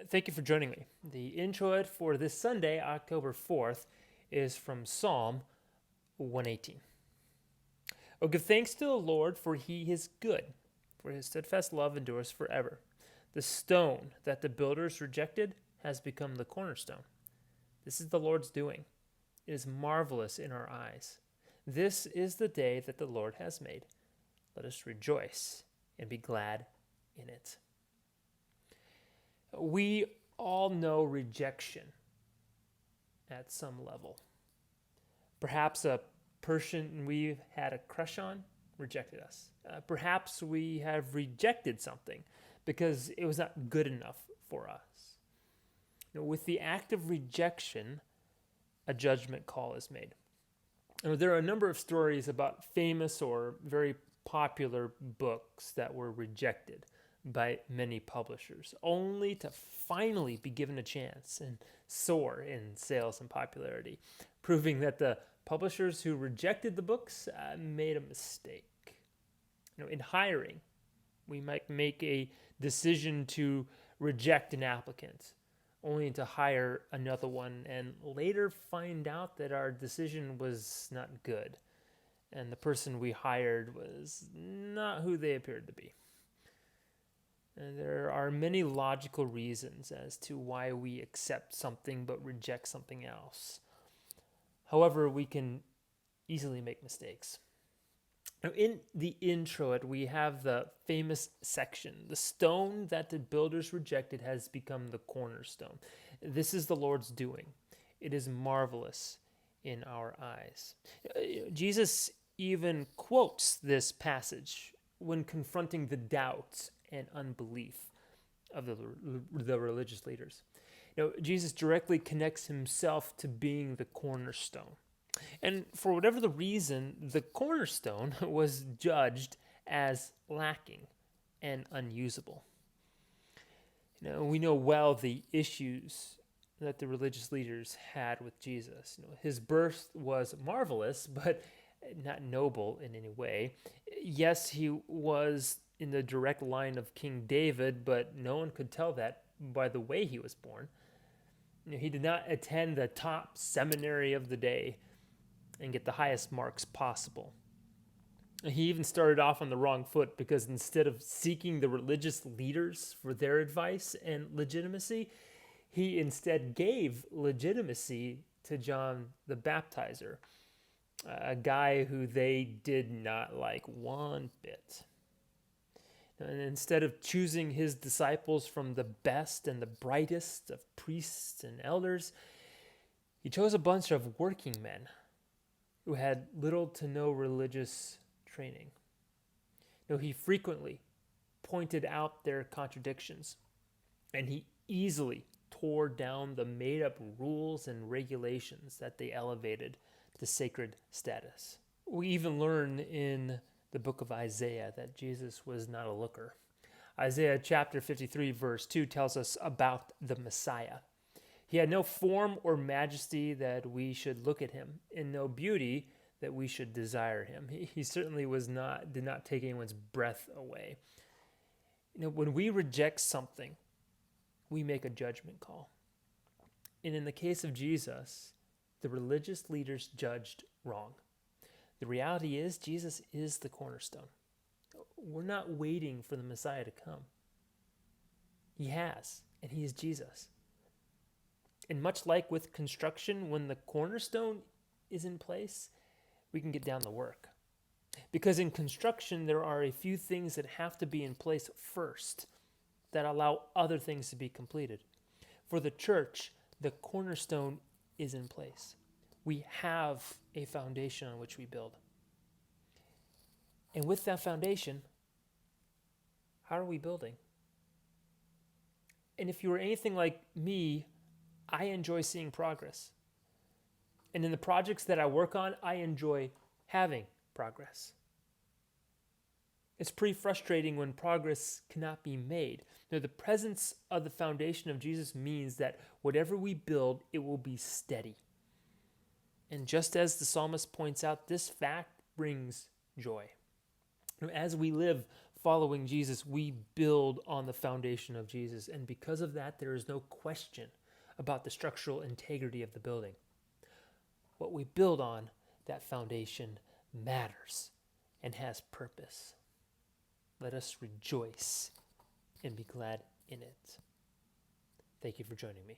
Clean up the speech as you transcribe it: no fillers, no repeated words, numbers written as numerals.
Thank you for joining me. The introit for this Sunday, October 4th, is from Psalm 118. Oh, give thanks to the Lord, for he is good, for his steadfast love endures forever. The stone that the builders rejected has become the cornerstone. This is the Lord's doing. It is marvelous in our eyes. This is the day that the Lord has made. Let us rejoice and be glad in it. We all know rejection at some level. Perhaps a person we had a crush on rejected us. Perhaps we have rejected something because it was not good enough for us. With the act of rejection, a judgment call is made. There are a number of stories about famous or very popular books that were rejected by many publishers, only to finally be given a chance and soar in sales and popularity, proving that the publishers who rejected the books made a mistake. In hiring, we might make a decision to reject an applicant, only to hire another one and later find out that our decision was not good and the person we hired was not who they appeared to be. And there are many logical reasons as to why we accept something but reject something else. However, we can easily make mistakes. Now, in the introit, we have the famous section. The stone that the builders rejected has become the cornerstone. This is the Lord's doing. It is marvelous in our eyes. Jesus even quotes this passage when confronting the doubts and unbelief of the religious leaders. Jesus directly connects himself to being the cornerstone. And for whatever the reason, the cornerstone was judged as lacking and unusable. We know well the issues that the religious leaders had with Jesus. His birth was marvelous, but not noble in any way. Yes, he was in the direct line of King David, but no one could tell that by the way he was born. He did not attend the top seminary of the day and get the highest marks possible. He even started off on the wrong foot because instead of seeking the religious leaders for their advice and legitimacy, he instead gave legitimacy to John the Baptizer, a guy who they did not like one bit. And instead of choosing his disciples from the best and the brightest of priests and elders, he chose a bunch of working men who had little to no religious training. He frequently pointed out their contradictions, and he easily tore down the made-up rules and regulations that they elevated to sacred status. We even learn in the book of Isaiah that Jesus was not a looker. Isaiah chapter 53 verse 2 tells us about the Messiah. He had no form or majesty that we should look at him, and no beauty that we should desire him. He certainly did not take anyone's breath away. When we reject something, we make a judgment call. And in the case of Jesus, the religious leaders judged wrong. The reality is, Jesus is the cornerstone. We're not waiting for the Messiah to come. He has, and he is Jesus. And much like with construction, when the cornerstone is in place, we can get down to work. Because in construction, there are a few things that have to be in place first that allow other things to be completed. For the church, the cornerstone is in place. We have a foundation on which we build. And with that foundation, how are we building? And if you were anything like me, I enjoy seeing progress. And in the projects that I work on, I enjoy having progress. It's pretty frustrating when progress cannot be made. The presence of the foundation of Jesus means that whatever we build, it will be steady. And just as the psalmist points out, this fact brings joy. As we live following Jesus, we build on the foundation of Jesus. And because of that, there is no question about the structural integrity of the building. What we build on, that foundation matters and has purpose. Let us rejoice and be glad in it. Thank you for joining me.